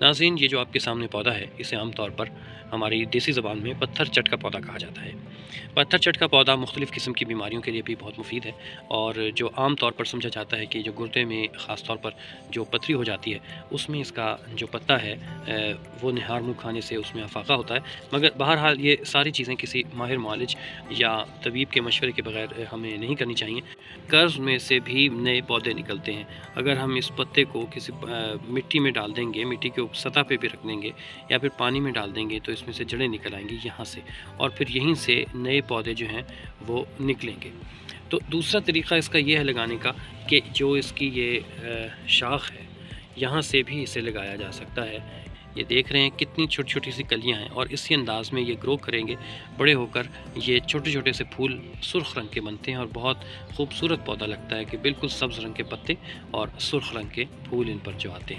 नाज़रीन, ये जो आपके सामने पौधा है, इसे आम तौर पर हमारी देसी ज़बान में पत्थर चट का पौधा कहा जाता है। पत्थर चट का पौधा मुख्तलिफ़ किस्म की बीमारियों के लिए भी बहुत मुफीद है और जो आम तौर पर समझा जाता है कि जो गुर्दे में ख़ास तौर पर जो पथरी हो जाती है, उसमें इसका जो पत्ता है वो निहार मुँह खाने से उसमें अफ़ाक़ा होता है। मगर बहरहाल ये सारी चीज़ें किसी माहिर मुआलिज या तबीब के मशवरे के बगैर हमें नहीं करनी चाहिए। कर्ज़ में से भी नए पौधे निकलते हैं। अगर हम इस पत्ते को किसी मिट्टी में डाल देंगे, मिट्टी के सतह पे भी रख देंगे या फिर पानी में डाल देंगे, तो इसमें से जड़ें निकल आएँगी यहाँ से और फिर यहीं से नए पौधे जो हैं वो निकलेंगे। तो दूसरा तरीक़ा इसका ये है लगाने का कि जो इसकी ये शाख़ है, यहाँ से भी इसे लगाया जा सकता है। ये देख रहे हैं कितनी छोटी-छोटी सी कलियाँ हैं और इसी अंदाज़ में ये ग्रो करेंगे। बड़े होकर ये छोटे-छोटे से फूल सुर्ख़ रंग के बनते हैं और बहुत खूबसूरत पौधा लगता है कि बिल्कुल सब्ज़ रंग के पत्ते और सुर्ख़ रंग के फूल इन पर जो आते हैं।